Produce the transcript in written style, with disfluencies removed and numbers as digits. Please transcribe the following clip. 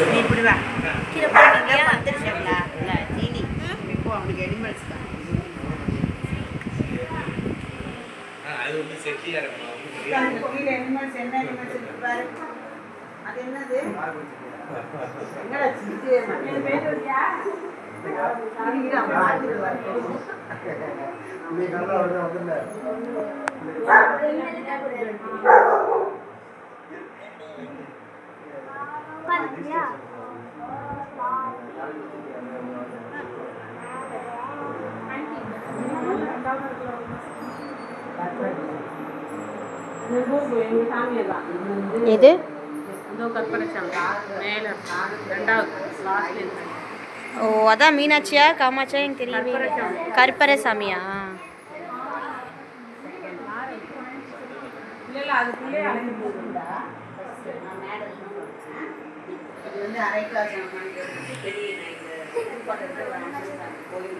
நீ இப்படி வா கீழே போனீங்க வந்துருச்சா இல்லை ஜீனி இப்போ அவனுக்கு அனிமல்ஸ் தான் அது வந்து செட்டியா இருக்கும் கீழே அனிமல்ஸ் என்ன அனிமல்ஸ் இருக்கு பாரு அது என்னது எங்கடா சிரிச்சே மண்ணு பேசுறியா நீங்க பார்த்துட்டு வரணும் நீ நல்லா வந்துடல பாத்தியா எது ஓ அதான் மீனாட்சியா காமாட்சியா எனக்கு தெரியவே கருப்பரை சாமியா இது வந்து அரை கிளாஸ் பெரிய கோயில்